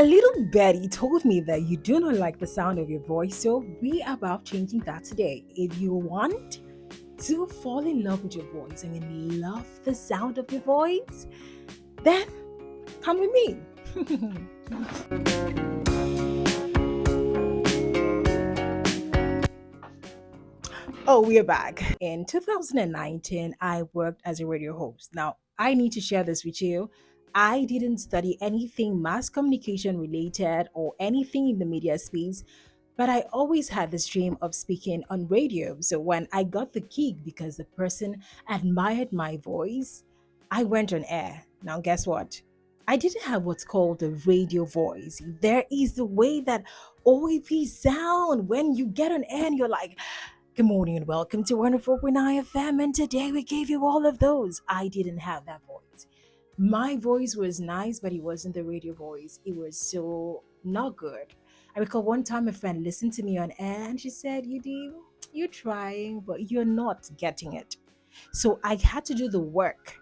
A little Betty told me that you do not like the sound of your voice, so we are about changing that today. If you want to fall in love with your voice and love the sound of your voice, then come with me. Oh, we're back. In 2019, I worked as a radio host. Now, I need to share this with you. I didn't study anything mass communication related or anything in the media space, but I always had this dream of speaking on radio. So when I got the gig because the person admired my voice, I went on air. Now, guess what? I didn't have what's called a radio voice. There is the way that OAP sound when you get on air and you're like, good morning and welcome to 104.9 FM. And today we gave you all of those. I didn't have that voice. My voice was nice, but it wasn't the radio voice. It was so not good. I recall one time a friend listened to me on air and she said, you're trying, but you're not getting it. So I had to do the work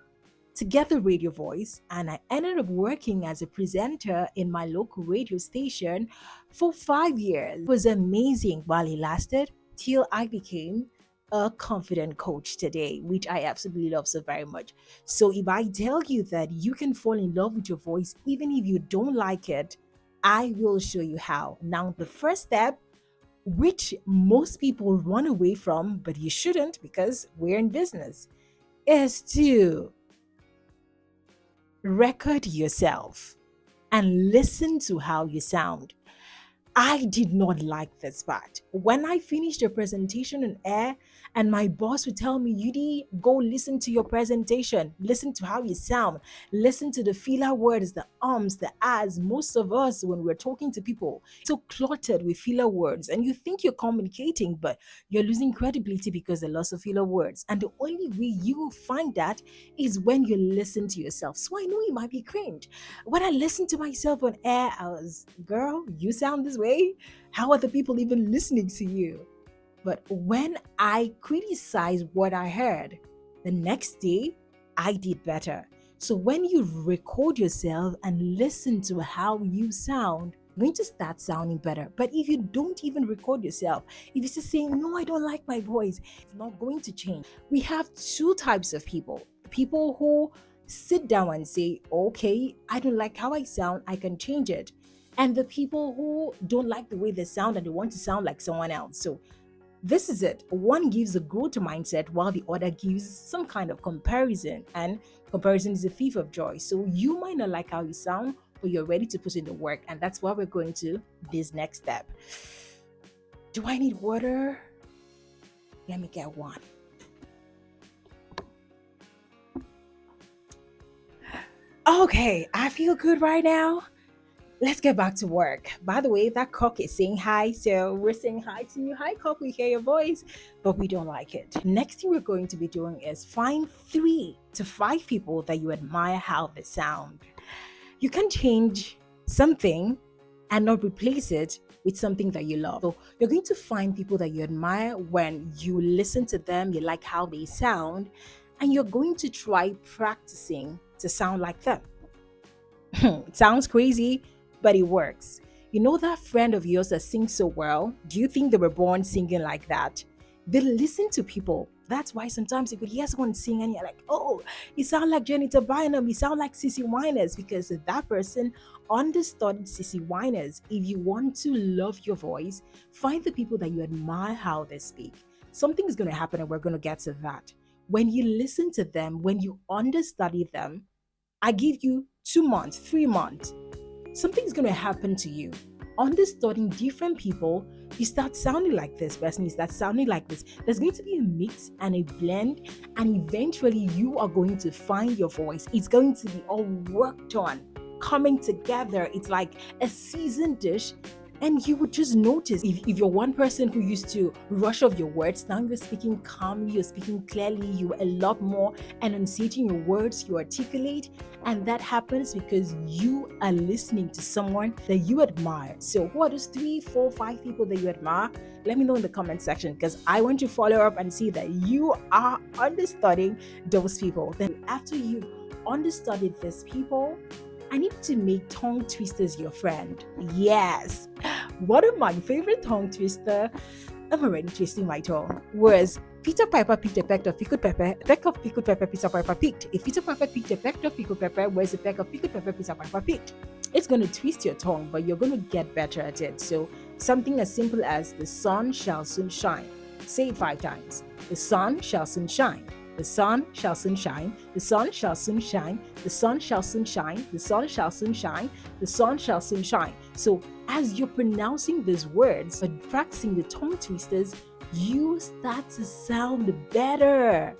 to get the radio voice, and I ended up working as a presenter in my local radio station for 5 years. It was amazing while it lasted till I became a confident coach today, which I absolutely love so very much. So if I tell you that you can fall in love with your voice even if you don't like it, I will show you how. Now, the first step, which most people run away from, but you shouldn't because we're in business, is to record yourself and listen to how you sound. I did not like this part. When I finished a presentation on air, and my boss would tell me, Yudi, go listen to your presentation, listen to how you sound, listen to the filler words, the ums, the ahs. Most of us, when we're talking to people, so cluttered with filler words, and you think you're communicating, but you're losing credibility because of the loss of filler words. And the only way you will find that is when you listen to yourself. So I know it might be cringe. When I listened to myself on air, I was, girl, you sound this way? How are the people even listening to you? But when I criticized what I heard, the next day I did better. So when you record yourself and listen to how you sound, you're going to start sounding better. But if you don't even record yourself, if you're just saying, no, I don't like my voice, it's not going to change. We have two types of people: people who sit down and say, okay, I don't like how I sound, I can change it. And the people who don't like the way they sound and they want to sound like someone else. So this is it. One gives a growth mindset while the other gives some kind of comparison. And comparison is a thief of joy. So you might not like how you sound, but you're ready to put in the work. And that's why we're going to this next step. Do I need water? Let me get one. Okay, I feel good right now. Let's get back to work. By the way, that cock is saying hi, so we're saying hi to you. Hi, cock, we hear your voice, but we don't like it. Next thing we're going to be doing is find 3 to 5 people that you admire how they sound. You can change something and not replace it with something that you love. So you're going to find people that you admire when you listen to them, you like how they sound, and you're going to try practicing to sound like them. It sounds crazy, but it works. You know that friend of yours that sings so well? Do you think they were born singing like that? They listen to people. That's why sometimes you could hear someone sing and you're like, oh, you sound like Jennifer Bynum, you sound like Cissy Winers, because that person understudied Cissy Winers. If you want to love your voice, find the people that you admire how they speak. Something is going to happen and we're going to get to that. When you listen to them, when you understudy them, I give you 2 months, 3 months, something's going to happen to you. Understudying different people, you start sounding like this person, you start sounding like this. There's going to be a mix and a blend, and eventually you are going to find your voice. It's going to be all worked on, coming together. It's like a seasoned dish. And you would just notice if you're one person who used to rush off your words, now you're speaking calmly, you're speaking clearly, you're a lot more enunciating your words, you articulate. And that happens because you are listening to someone that you admire. So who are those 3, 4, 5 people that you admire? Let me know in the comment section, because I want to follow up and see that you are understudying those people. Then after you understudied these people, I need to make tongue twisters your friend. Yes. One of my favorite tongue twister, I'm already twisting my tongue, was Peter Piper picked a peck of pickled pepper, a peck of pickled pepper Peter Piper picked. If Peter Piper picked a peck of pickled pepper, where's a peck of pickled pepper Peter Piper picked? It's going to twist your tongue, but you're going to get better at it. So, something as simple as the sun shall soon shine. Say it 5 times. The sun shall soon shine. The sun shall soon shine. The sun shall soon shine. The sun shall soon shine. The sun shall soon shine. The sun shall soon shine. So, as you're pronouncing these words and practicing the tongue twisters, you start to sound better.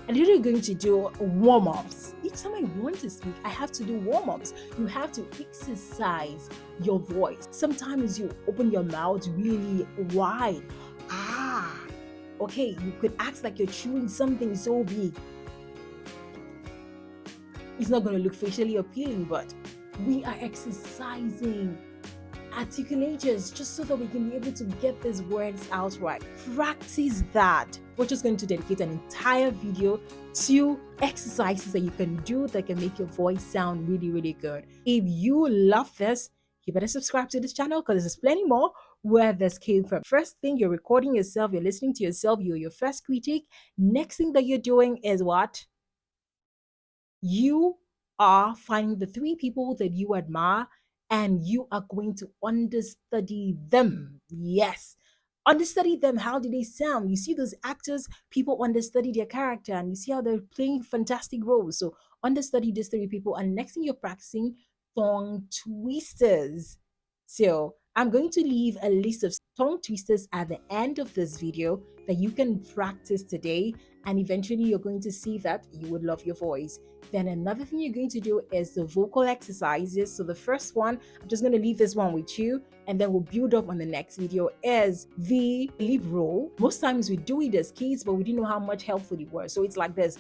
And you're going to do warm-ups. Each time I want to speak, I have to do warm-ups. You have to exercise your voice. Sometimes you open your mouth really wide. Okay, you could act like you're chewing something so big. It's not going to look facially appealing, but we are exercising articulators just so that we can be able to get these words out right. Practice that. We're just going to dedicate an entire video to exercises that you can do that can make your voice sound really, really good. If you love this, you better subscribe to this channel because there's plenty more where this came from. First thing, you're recording yourself, you're listening to yourself, you're your first critic. Next thing that you're doing is what? You are finding the 3 people that you admire and you are going to understudy them. Yes. Understudy them. How do they sound? You see those actors, people understudy their character and you see how they're playing fantastic roles. So understudy these 3 people. And next thing you're practicing tongue twisters. So I'm going to leave a list of tongue twisters at the end of this video that you can practice today. And eventually you're going to see that you would love your voice. Then another thing you're going to do is the vocal exercises. So the first one, I'm just going to leave this one with you and then we'll build up on the next video, is the lip roll. Most times we do it as kids, but we didn't know how much helpful it was. So it's like this.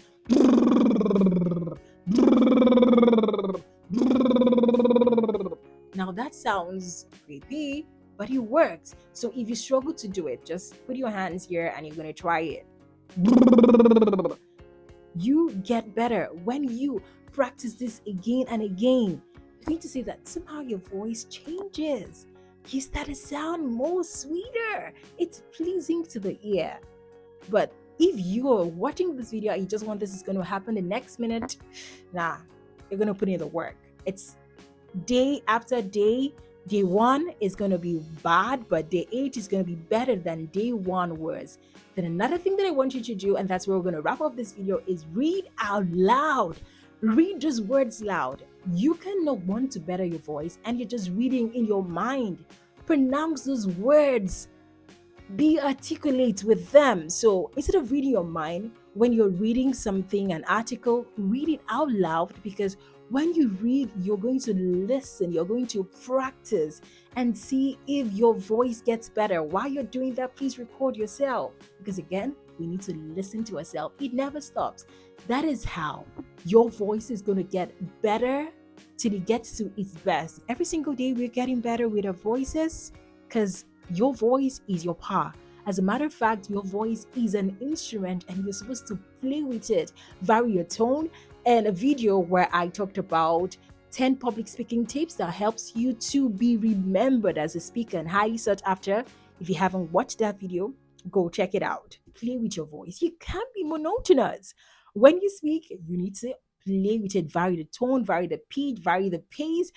Now that sounds creepy, but it works. So if you struggle to do it, just put your hands here and you're going to try it. You get better when you practice this again and again. You're going to see that somehow your voice changes. You start to sound more sweeter. It's pleasing to the ear. But if you are watching this video and you just want this is going to happen the next minute, nah, you're going to put in the work. It's day after day. Day 1 is going to be bad, but day 8 is going to be better than day 1 was. Then another thing that I want you to do, and that's where we're going to wrap up this video, is read out loud. Read those words loud. You cannot want to better your voice and you're just reading in your mind. Pronounce those words. Be articulate with them. So instead of reading your mind, when you're reading something, an article, read it out loud, because when you read, you're going to listen, you're going to practice and see if your voice gets better. While you're doing that, please record yourself, because again, we need to listen to ourselves. It never stops. That is how your voice is going to get better till it gets to its best. Every single day, we're getting better with our voices because your voice is your power. As a matter of fact, your voice is an instrument and you're supposed to play with it. Vary your tone. And a video where I talked about 10 public speaking tips that helps you to be remembered as a speaker and highly sought after. If you haven't watched that video, go check it out. Play with your voice. You can't be monotonous. When you speak, you need to play with it. Vary the tone, vary the pitch, vary the pace.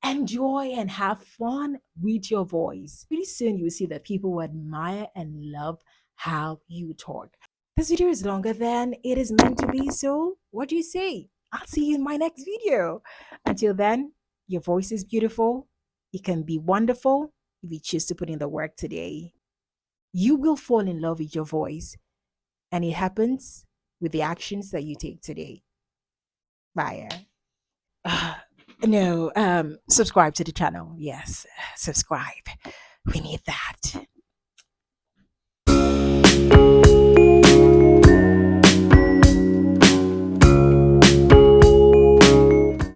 Enjoy and have fun with your voice. Pretty soon you'll see that people will admire and love how you talk. This video is longer than it is meant to be, so what do you say? I'll see you in my next video. Until then, your voice is beautiful. It can be wonderful if you choose to put in the work today. You will fall in love with your voice, and it happens with the actions that you take today. Bye. No, subscribe to the channel. Yes, subscribe. We need that.